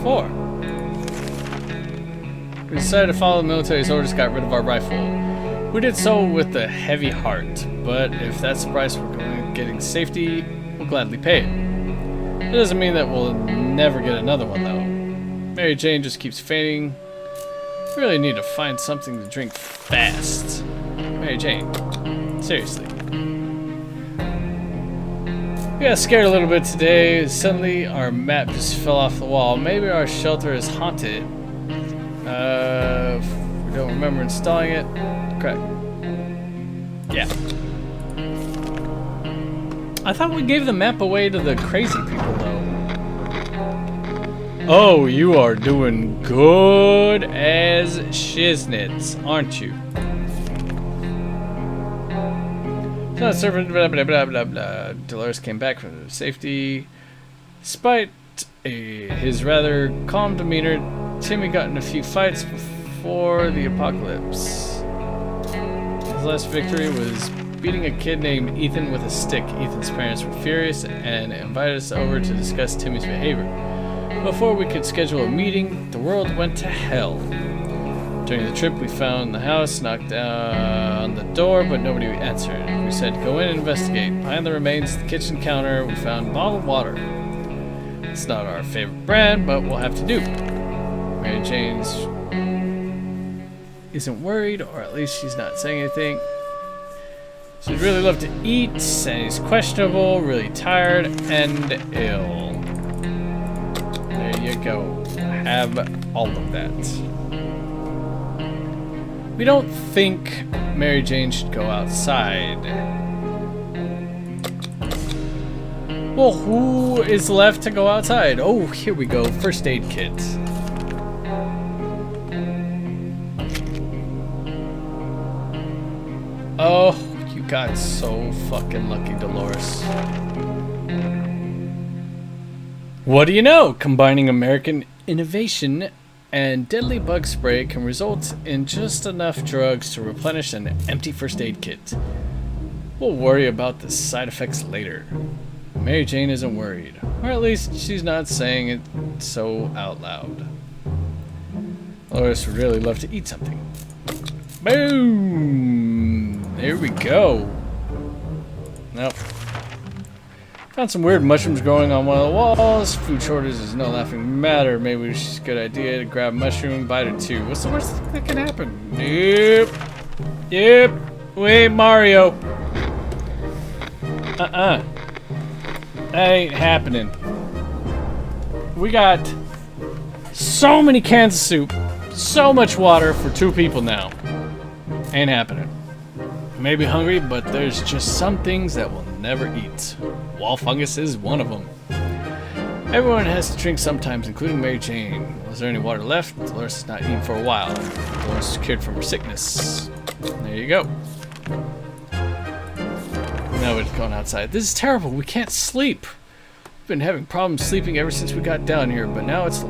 for? We decided to follow the military's orders, got rid of our rifle. We did so with a heavy heart, but if that's the price we're going to getting safety, we'll gladly pay it. It doesn't mean that we'll never get another one, though. Mary Jane just keeps fainting. We really need to find something to drink fast. Mary Jane, seriously. We got scared a little bit today. Suddenly, our map just fell off the wall. Maybe our shelter is haunted. We don't remember installing it. Correct. Yeah. I thought we gave the map away to the crazy people, though. Oh, you are doing good as shiznits, aren't you? So, servant, blah, blah, blah, blah, blah. Dolores came back from safety. Despite his rather calm demeanor, Timmy got in a few fights before the apocalypse. His last victory was beating a kid named Ethan with a stick. Ethan's parents were furious and invited us over to discuss Timmy's behavior. Before we could schedule a meeting, the world went to hell. During the trip, we found the house, knocked on the door, but nobody answered. We said, go in and investigate. Behind the remains of the kitchen counter, we found bottled water. It's not our favorite brand, but we'll have to do. Mary Jane's isn't worried, or at least she's not saying anything. She'd really love to eat, and he's questionable, really tired, and ill. There you go. Have all of that. We don't think Mary Jane should go outside. Well, who is left to go outside? Oh, here we go. First aid kit. Oh, you got so fucking lucky, Dolores. What do you know? Combining American innovation and deadly bug spray can result in just enough drugs to replenish an empty first aid kit. We'll worry about the side effects later. Mary Jane isn't worried, or at least she's not saying it so out loud. Dolores would really love to eat something. Boom! There we go. Nope. Found some weird mushrooms growing on one of the walls. Food shortage is no laughing matter. Maybe it's a good idea to grab a mushroom, bite or two. What's the worst thing that can happen? Yep. Yep. Wait, Mario. That ain't happening. We got so many cans of soup, so much water for 2 people now. Ain't happening. Maybe hungry, but there's just some things that we'll never eat. Wall fungus is one of them. Everyone has to drink sometimes, including Mary Jane. Was there any water left? Dolores has not eaten for a while. Dolores is cured from her sickness. There you go. Now we're going outside. This is terrible. We can't sleep. We've been having problems sleeping ever since we got down here, but now it's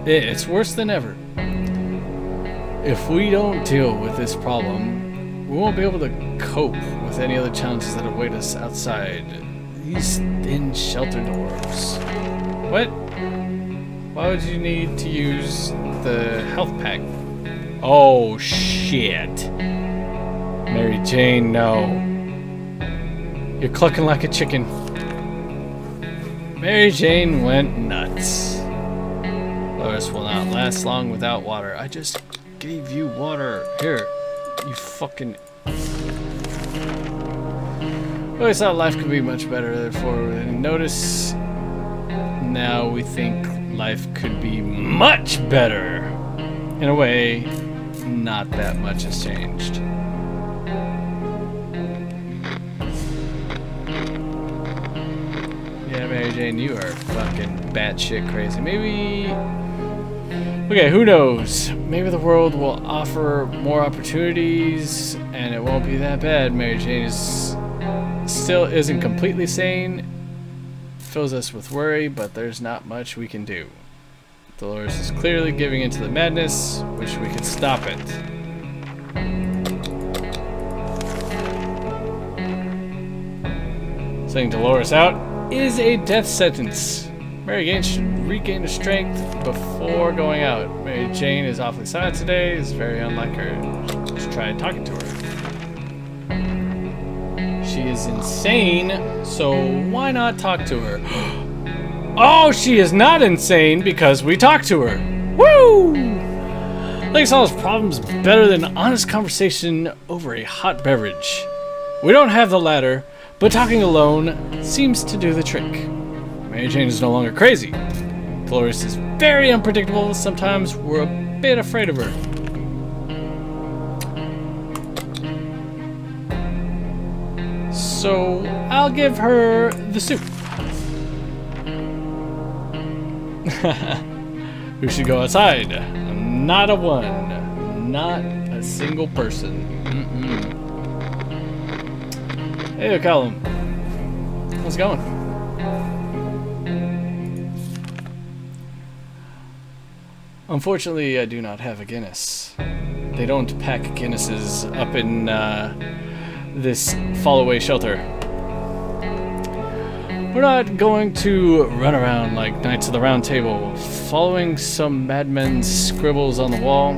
it's worse than ever. If we don't deal with this problem, we won't be able to cope with any other challenges that await us outside. These thin, sheltered orbs. What? Why would you need to use the health pack? Oh, shit. Mary Jane, no. You're clucking like a chicken. Mary Jane went nuts. Dolores will not last long without water. I just gave you water. Here, you fucking... We always thought life could be much better, therefore we didn't notice. Now we think life could be much better. In a way, not that much has changed. Yeah, Mary Jane, you are fucking batshit crazy. Maybe... Okay, who knows? Maybe the world will offer more opportunities and it won't be that bad. Mary Jane still isn't completely sane. Fills us with worry, but there's not much we can do. Dolores is clearly giving into the madness. Wish we could stop it. Sending Dolores out is a death sentence. Mary Jane should regain her strength before going out. Mary Jane is awfully silent today. It's very unlike her. Let's try talking to her. She is insane, so why not talk to her? Oh, she is not insane because we talked to her. Woo! They solves problems better than honest conversation over a hot beverage. We don't have the latter, but talking alone seems to do the trick. Mary Jane is no longer crazy. Dolores is very unpredictable. Sometimes we're a bit afraid of her. So I'll give her the soup. Who should go outside? Not a one. Not a single person. Hey, Callum. How's it going? Unfortunately, I do not have a Guinness. They don't pack Guinnesses up in this fall-away shelter. We're not going to run around like Knights of the Round Table, following some madmen's scribbles on the wall.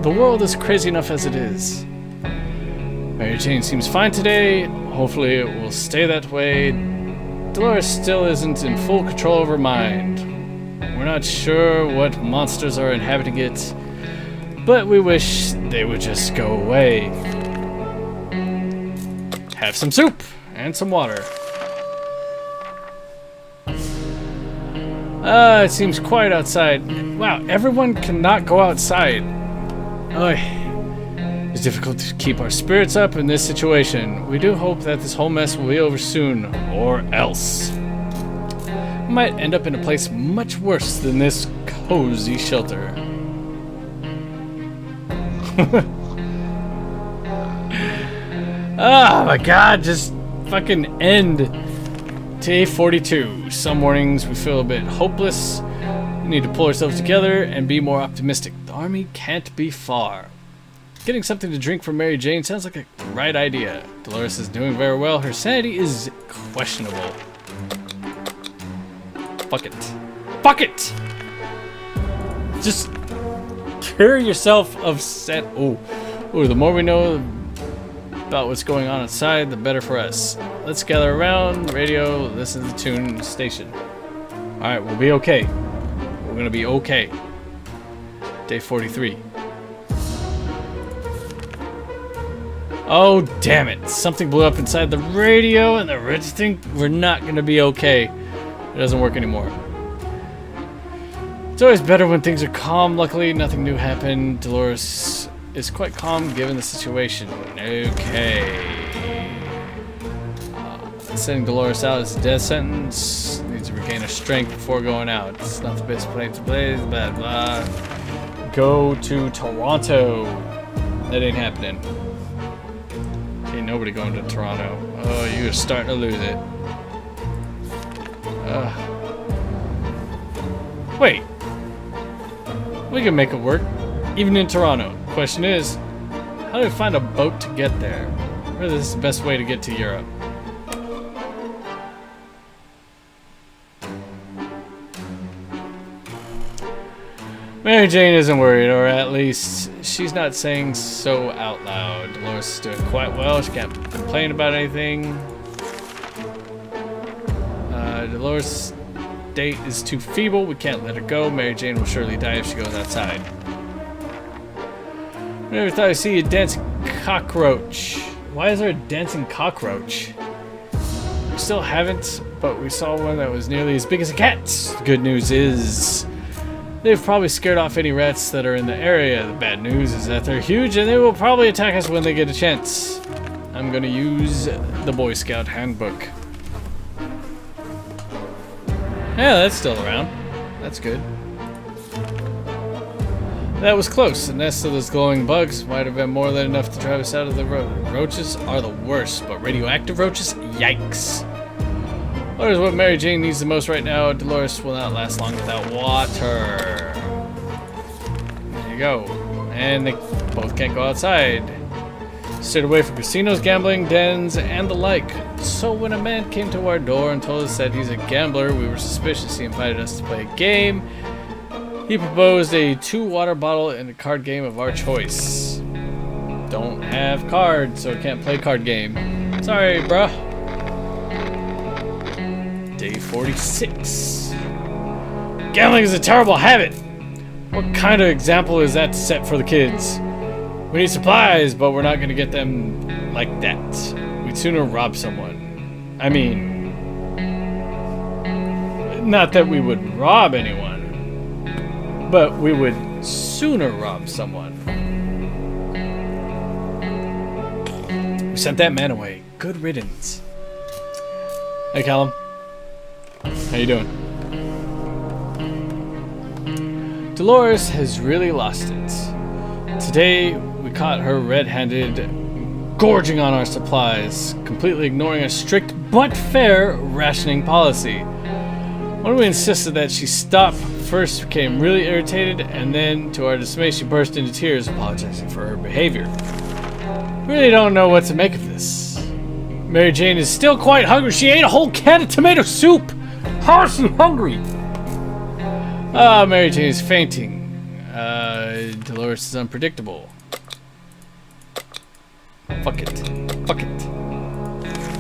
The world is crazy enough as it is. Mary Jane seems fine today. Hopefully it will stay that way. Dolores still isn't in full control of her mind. We're not sure what monsters are inhabiting it, but we wish they would just go away. Have some soup and some water. It seems quiet outside. Wow, everyone cannot go outside. It's difficult to keep our spirits up in this situation. We do hope that this whole mess will be over soon, or else. We might end up in a place much worse than this cozy shelter. Oh my god, just fucking end. Day 42. Some mornings we feel a bit hopeless. We need to pull ourselves together and be more optimistic. The army can't be far. Getting something to drink for Mary Jane sounds like a right idea. Dolores is doing very well. Her sanity is questionable. Fuck it. Fuck it! Just cure yourself of set. Oh, the more we know about what's going on outside, the better for us. Let's gather around, radio, listen to the tune station. Alright, we'll be okay. We're gonna be okay. Day 43. Oh, damn it. Something blew up inside the radio and the rich think we're not gonna be okay. It doesn't work anymore. It's always better when things are calm. Luckily, nothing new happened. Dolores is quite calm given the situation. Okay. Sending Dolores out is a death sentence. Needs to regain her strength before going out. It's not the best place to play. Blah, blah. Go to Toronto. That ain't happening. Ain't nobody going to Toronto. Oh, you're starting to lose it. Wait. We can make it work. Even in Toronto. Question is, how do we find a boat to get there? Really, this is the best way to get to Europe. Mary Jane isn't worried, or at least she's not saying so out loud. Dolores is doing quite well. She can't complain about anything. Dolores' state is too feeble. We can't let her go. Mary Jane will surely die if she goes outside. I never thought I'd see a dancing cockroach. Why is there a dancing cockroach? We still haven't, but we saw one that was nearly as big as a cat. The good news is they've probably scared off any rats that are in the area. The bad news is that they're huge and they will probably attack us when they get a chance. I'm gonna use the Boy Scout handbook. Yeah, that's still around. That's good. That was close. The nest of those glowing bugs might have been more than enough to drive us out of the road. Roaches are the worst, but radioactive roaches? Yikes. Water is what Mary Jane needs the most right now. Dolores will not last long without water. There you go. And they both can't go outside. Stayed away from casinos, gambling, dens, and the like. So when a man came to our door and told us that he's a gambler, we were suspicious. He invited us to play a game. He proposed a 2 water bottle and a card game of our choice. Don't have cards, so can't play card game. Sorry, bruh. Day 46. Gambling is a terrible habit. What kind of example is that set for the kids? We need supplies, but we're not going to get them like that. We'd sooner rob someone. I mean, not that we would rob anyone, but we would sooner rob someone. We sent that man away. Good riddance. Hey, Callum. How you doing? Dolores has really lost it. Today, we caught her red-handed, gorging on our supplies, completely ignoring a strict but fair rationing policy. When we insisted that she stop, first became really irritated, and then, to our dismay, she burst into tears, apologizing for her behavior. Really don't know what to make of this. Mary Jane is still quite hungry. She ate a whole can of tomato soup! How is she hungry? Mary Jane is fainting. Dolores is unpredictable. Fuck it. Fuck it.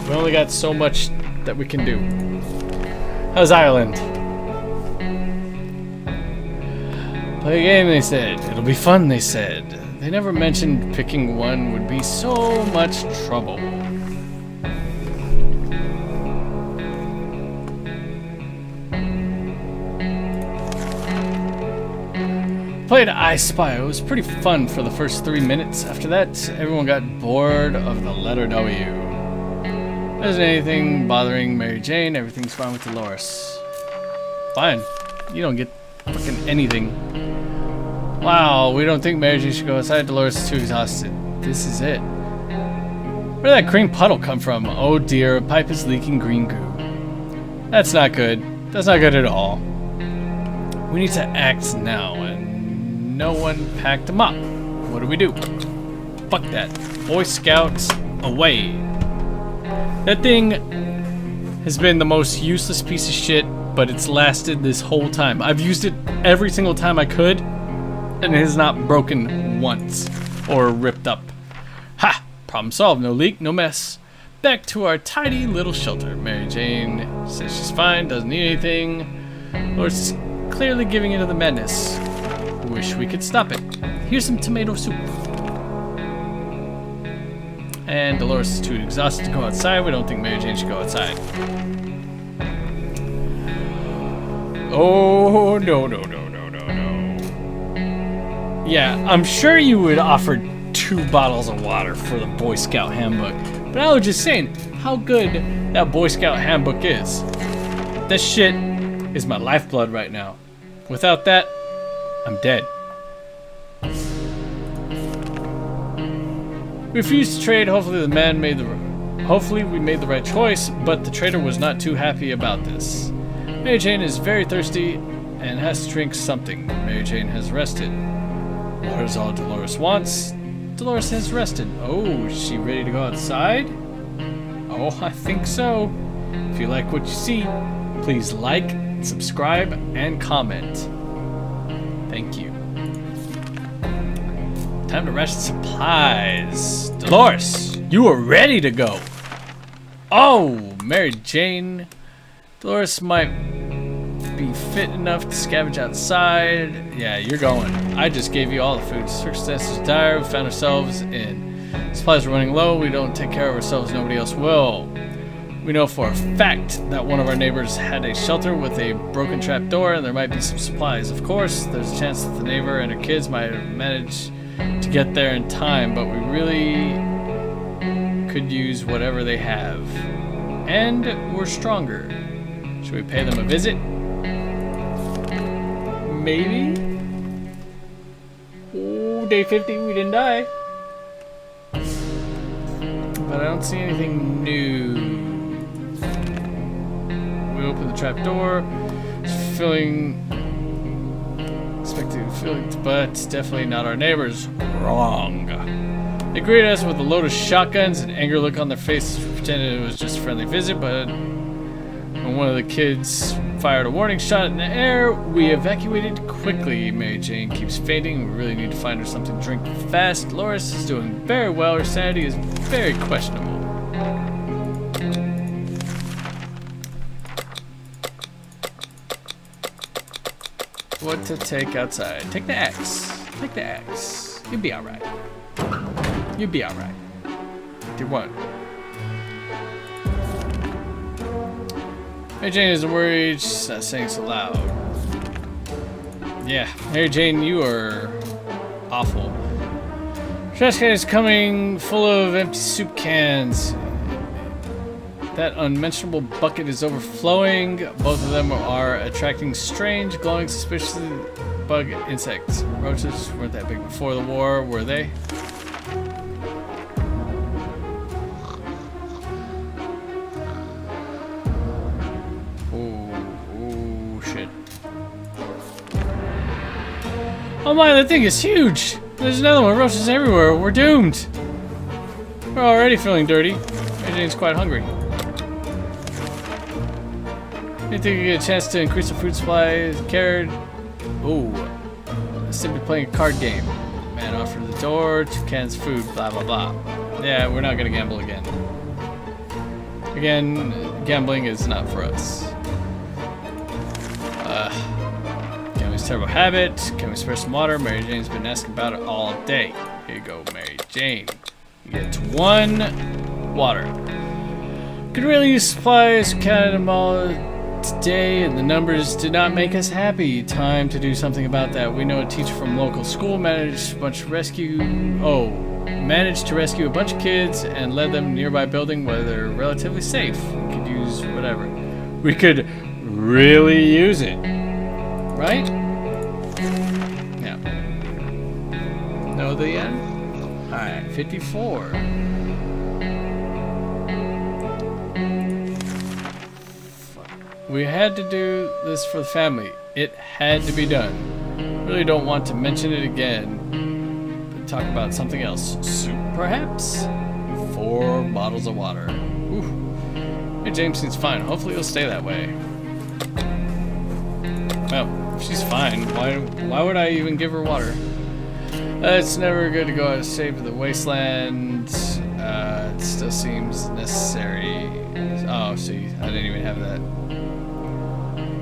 We only got so much that we can do. How's Ireland? Play a game, they said. It'll be fun, they said. They never mentioned picking one would be so much trouble. Played I Spy. It was pretty fun for the first 3 minutes. After that, everyone got bored of the letter W. There isn't anything bothering Mary Jane. Everything's fine with Dolores. Fine. You don't get fucking anything. Wow, we don't think Mary Jane should go outside. Dolores is too exhausted. This is it. Where did that green puddle come from? Oh dear, a pipe is leaking green goo. That's not good. That's not good at all. We need to act now, and no one packed them up. What do? Fuck that. Boy Scouts away. That thing has been the most useless piece of shit, but it's lasted this whole time. I've used it every single time I could, and it has not broken once or ripped up. Ha! Problem solved. No leak, no mess. Back to our tidy little shelter. Mary Jane says she's fine, doesn't need anything. Dolores is clearly giving into the madness. Wish we could stop it. Here's some tomato soup. And Dolores is too exhausted to go outside. We don't think Mary Jane should go outside. Oh, no. Yeah, I'm sure you would offer 2 bottles of water for the Boy Scout handbook. But I was just saying how good that Boy Scout handbook is. This shit is my lifeblood right now. Without that, I'm dead. We refused to trade. Hopefully we made the right choice, but the trader was not too happy about this. Mary Jane is very thirsty and has to drink something. Mary Jane has rested. Water is all Dolores wants. Dolores has rested. Oh, is she ready to go outside? Oh, I think so. If you like what you see, please like, subscribe, and comment. Thank you. Time to ration supplies. Dolores, you are ready to go. Oh, Mary Jane. Dolores might be fit enough to scavenge outside. Yeah, you're going. I just gave you all the food. Circumstances are dire. We found ourselves in. Supplies are running low. We don't take care of ourselves. Nobody else will. We know for a fact that one of our neighbors had a shelter with a broken trap door, and there might be some supplies. Of course, there's a chance that the neighbor and her kids might have managed to get there in time, but we really could use whatever they have. And we're stronger. Should we pay them a visit? Maybe? Oh, day 50, we didn't die. But I don't see anything new. We open the trap door. It's expected filling, but definitely not our neighbors. Wrong. They greeted us with a load of shotguns and anger look on their faces. We pretended it was just a friendly visit, but when one of the kids fired a warning shot in the air, we evacuated quickly. Mary Jane keeps fainting. We really need to find her something to drink fast. Dolores is doing very well. Her sanity is very questionable. What to take outside? Take the axe. Take the axe. You'll be alright. You'll be alright. Do what? Mary Jane isn't worried. She's not saying so loud. Yeah, Mary Jane, you are awful. Trash can is coming full of empty soup cans. That unmentionable bucket is overflowing. Both of them are attracting strange, glowing, suspicious bug insects. Roaches weren't that big before the war, were they? Ooh, shit. Oh my, that thing is huge! There's another one. Roaches everywhere. We're doomed. We're already feeling dirty. Mary Jane's quite hungry. You think you get a chance to increase the food supply? Carrot. Ooh. Simply playing a card game. Man offered the door, 2 cans of food, blah blah blah. Yeah, we're not gonna gamble again. Again, gambling is not for us. Gambling is a terrible habit. Can we spare some water? Mary Jane's been asking about it all day. Here you go, Mary Jane. You get 1 water. Could really use supplies. Counted them all today, and the numbers did not make us happy. Time to do something about that. We know a teacher from local school managed to rescue a bunch of kids and led them to a nearby building where they're relatively safe. We could use whatever. We could really use it, right? Yeah. Know the end? All right, 54. We had to do this for the family. It had to be done. Really don't want to mention it again. But talk about something else. Soup, perhaps? 4 bottles of water. Ooh. Hey, James seems fine. Hopefully he'll stay that way. Well, if she's fine, why would I even give her water? It's never good to go out of shape of the wasteland. It still seems necessary. Oh, see, I didn't even have that.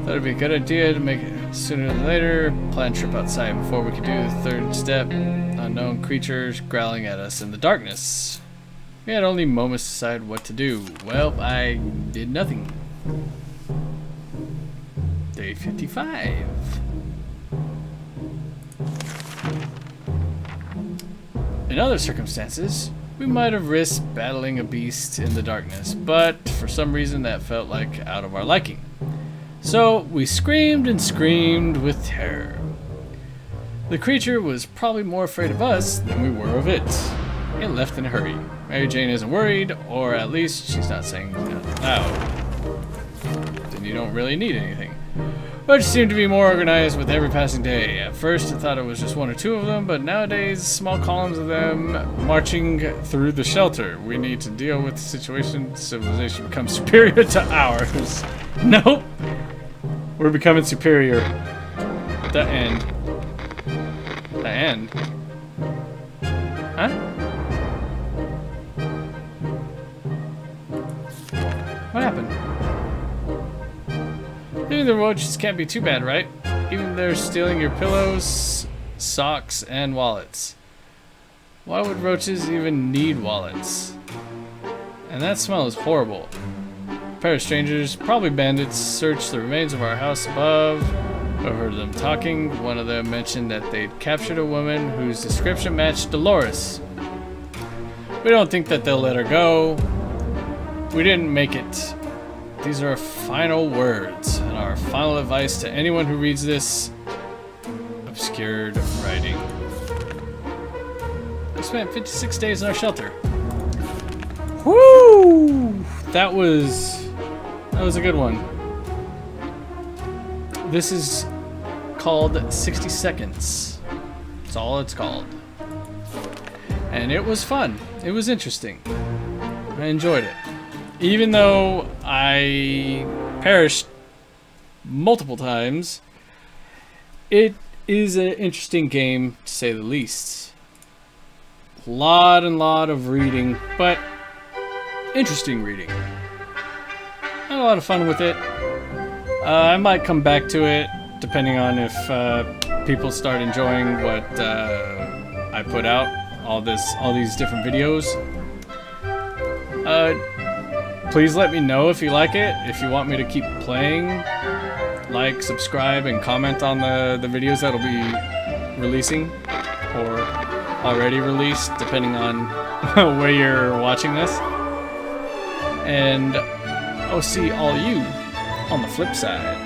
Thought it'd be a good idea to make it sooner than later. Plan trip outside before we could do the 3rd step. Unknown creatures growling at us in the darkness. We had only moments to decide what to do. Well, I did nothing. Day 55. In other circumstances, we might have risked battling a beast in the darkness, but for some reason that felt like out of our liking. So we screamed and screamed with terror. The creature was probably more afraid of us than we were of it. It left in a hurry. Mary Jane isn't worried, or at least she's not saying that loud. Then you don't really need anything. But she seemed to be more organized with every passing day. At first I thought it was just 1 or 2 of them, but nowadays small columns of them marching through the shelter. We need to deal with the situation. Civilization becomes superior to ours. Nope. We're becoming superior. The end. The end. Huh? What happened? Leaving the roaches can't be too bad, right? Even they're stealing your pillows, socks, and wallets. Why would roaches even need wallets? And that smell is horrible. A pair of strangers, probably bandits, searched the remains of our house above. I heard them talking. One of them mentioned that they'd captured a woman whose description matched Dolores. We don't think that they'll let her go. We didn't make it. These are our final words and our final advice to anyone who reads this obscured writing. We spent 56 days in our shelter. Woo! That was a good one. This is called 60 Seconds. That's all it's called. and it was fun. It was interesting. I enjoyed it. Even though I perished multiple times, it is an interesting game to say the least. Lot of reading, but interesting reading. I had a lot of fun with it. I might come back to it depending on if people start enjoying what I put out, all these different videos. Please let me know if you like it, if you want me to keep playing. Like, subscribe, and comment on the videos that'll be releasing, or already released, depending on where you're watching this. And I'll see all you on the flip side.